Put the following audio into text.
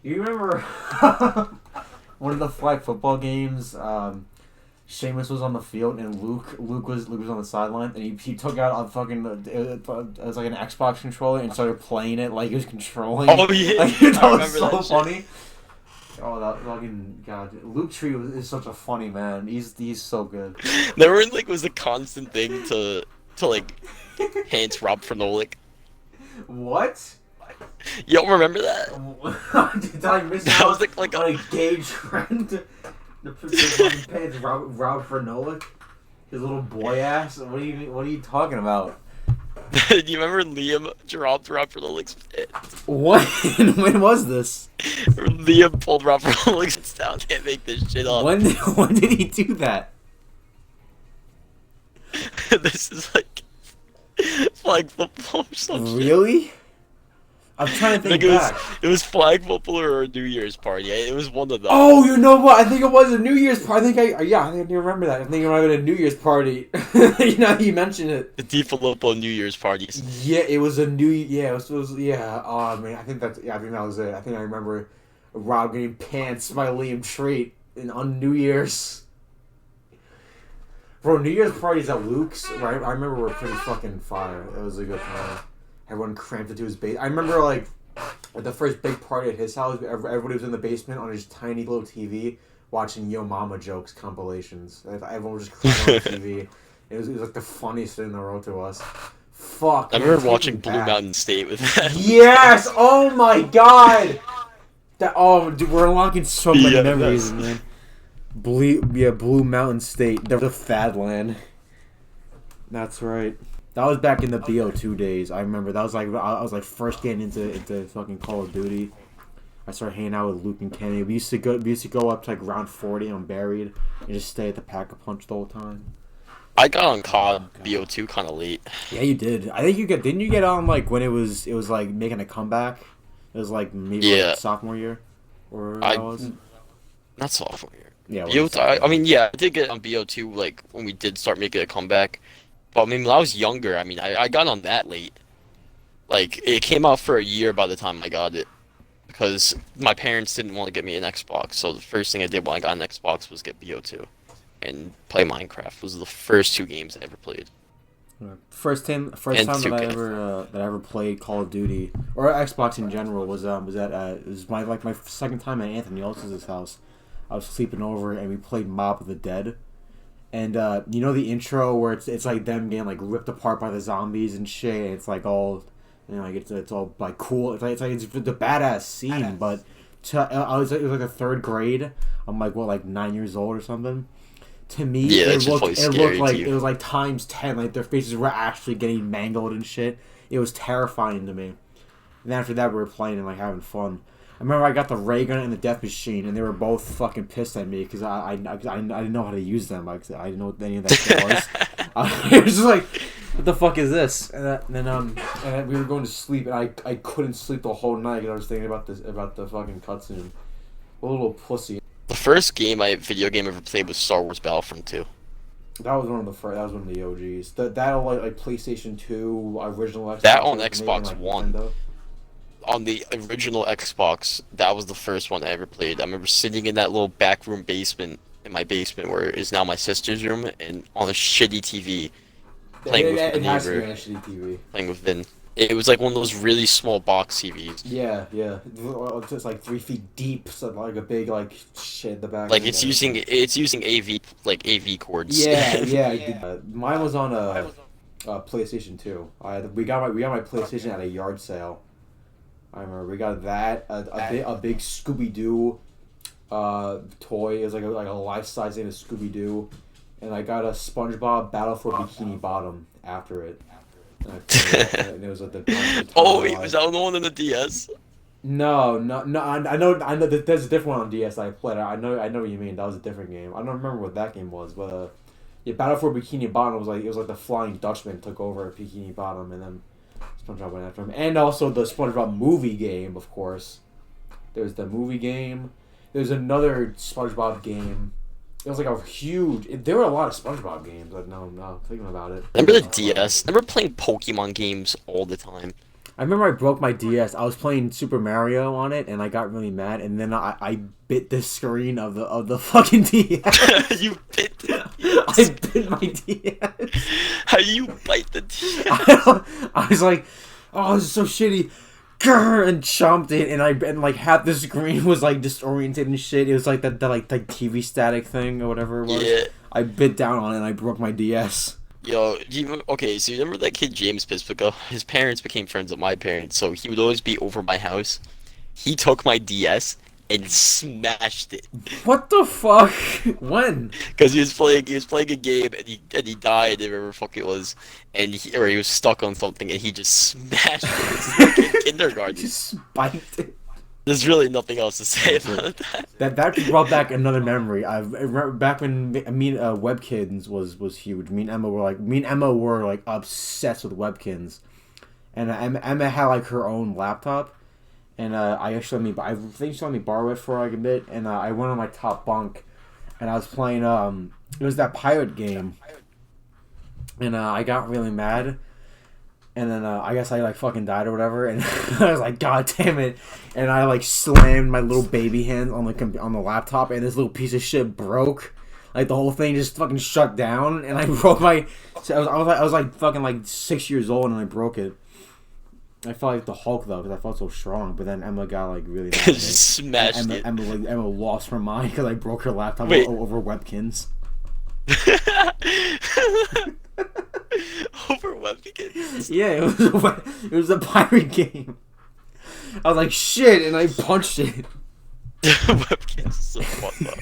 You remember one of the flag football games? Seamus was on the field and Luke was on the sideline, and he took out a fucking it was like an Xbox controller and started playing it like he was controlling. Oh yeah, Like, that I was remember so that funny. shit. Oh, that fucking god! Luke Tree is such a funny man. He's so good. Never like was a constant thing to like Hans Rob Frenolic. What? You don't remember that? Did I miss That was out like on a gay trend? The fucking pants Rob Frenolic, his little boy ass. What are you talking about? Do you remember Liam dropped Rob Frenolics? When? When was this? Liam pulled Rob Frenolics down. Can't make this shit up. When did he do that? This is like football or something. Really? I'm trying to think back. It was flag football or a New Year's party. It was one of those. Oh, you know what? I think it was a New Year's party. I think I do remember that. I think it might have been a New Year's party. You mentioned it. The DiFilippo New Year's parties. Yeah, it was a New. Yeah, it was yeah. Oh man, I think that was it. I think I remember Rob getting pants by Liam Treat on New Year's. Bro, New Year's parties at Luke's, right? I remember were pretty fucking fire. It was a good time. Everyone cramped into his base. I remember like at the first big party at his house, everybody was in the basement on his tiny little TV watching Yo Mama jokes compilations. Everyone was just crying on the TV. It was like the funniest thing in the world to us. Fuck. I remember watching Blue Mountain State with that. Yes! Oh my god! Dude, we're unlocking so many Yeah, memories, man. Blue Mountain State. They're the fad land. That's right. That was back in the BO2 days. I remember that was like I was like first getting into fucking Call of Duty. I started hanging out with Luke and Kenny. We used to go up to like round 40 on Buried and just stay at the Pack-a-Punch the whole time. I got on COD BO2 kind of late. Yeah, you did. I think didn't you get on like when it was like making a comeback? It was like maybe like sophomore year, or that was not sophomore year. Yeah, BO2. I mean, yeah, I did get on BO2 like when we did start making a comeback. But I mean, when I was younger, I mean, I got on that late. Like, it came out for a year by the time I got it. Because my parents didn't want to get me an Xbox, so the first thing I did when I got an Xbox was get BO2. And play Minecraft. Was the first two games I ever played. First time that I ever played Call of Duty or Xbox in general was my second time at Anthony Olsen's house. I was sleeping over and we played Mob of the Dead. And you know the intro where it's like them getting like ripped apart by the zombies and shit. And it's like all, like it's all like cool. It's the badass scene. But it was like the third grade. I'm like 9 years old or something. To me, it looked like it was like times 10. Like their faces were actually getting mangled and shit. It was terrifying to me. And after that, we were playing and like having fun. I remember I got the ray gun and the death machine, and they were both fucking pissed at me because I didn't know how to use them. Like, I didn't know what any of that shit was. It was just like, what the fuck is this? And then we were going to sleep, and I couldn't sleep the whole night because I was thinking about the fucking cutscene. A little pussy. The first video game I ever played was Star Wars Battlefront 2. That was one of the first. That was one of the OGs. That like PlayStation 2 original Xbox. That on Xbox One. Nintendo. On the original Xbox, that was the first one I ever played. I remember sitting in that little back room basement, in my basement, where is now my sister's room, and on a shitty TV, playing with my neighbor. It has to be on a shitty TV. Playing with Vin. It was like one of those really small box TVs. Yeah. It's like 3 feet deep, so like a big like shit in the back. Like it's using AV cords. Yeah. Mine was on a PlayStation 2. We got my PlayStation at a yard sale. I remember we got that a big Scooby Doo toy. It was like a life size thing of Scooby Doo, and I got a SpongeBob Battle for Bikini Bottom after it. And it was at the Oh, wait, was that the one in the DS? No. I know that there's a different one on DS that I played. I know what you mean. That was a different game. I don't remember what that game was, but yeah, Battle for Bikini Bottom was like the Flying Dutchman took over Bikini Bottom, and then SpongeBob went after him. And also the SpongeBob movie game, of course. There's the movie game. There's another SpongeBob game. It was like a huge... There were a lot of SpongeBob games. Like, no, thinking about it. Remember the DS? I remember playing Pokemon games all the time. I remember I broke my DS. I was playing Super Mario on it, and I got really mad. And then I bit the screen of the fucking DS. You bit the I bit my DS. How you bite the DS? I was like, oh, this is so shitty. Grr, and chomped it, and like half the screen was like disoriented and shit. It was like that like TV static thing or whatever it was. Yeah. I bit down on it and I broke my DS. Yo, okay, so you remember that kid James Bispica? His parents became friends with my parents, so he would always be over my house. He took my DS and smashed it. What the fuck? When? Because he was playing a game and he died, whatever the fuck it was, or he was stuck on something and he just smashed it. This is like in kindergarten. Just spiked it. There's really nothing else to say about that. That brought back another memory. I remember back when Webkins was huge. Me and Emma were like obsessed with Webkins, and Emma had like her own laptop, and I think she let me borrow it for like a bit, and I went on my top bunk, and I was playing it was that pirate game, and I got really mad. And then I guess I like fucking died or whatever, and I was like, God damn it! And I like slammed my little baby hand on the laptop, and this little piece of shit broke. Like the whole thing just fucking shut down, and I broke my. So I was like fucking like 6 years old, and I broke it. I felt like the Hulk though, because I felt so strong. But then Emma got like really mad. Just smashed it. Emma lost her mind because I broke her laptop over Webkins. Over Webkins? Yeah, it was a pirate game. I was like, shit, and I punched it. Webkins is so fucked up.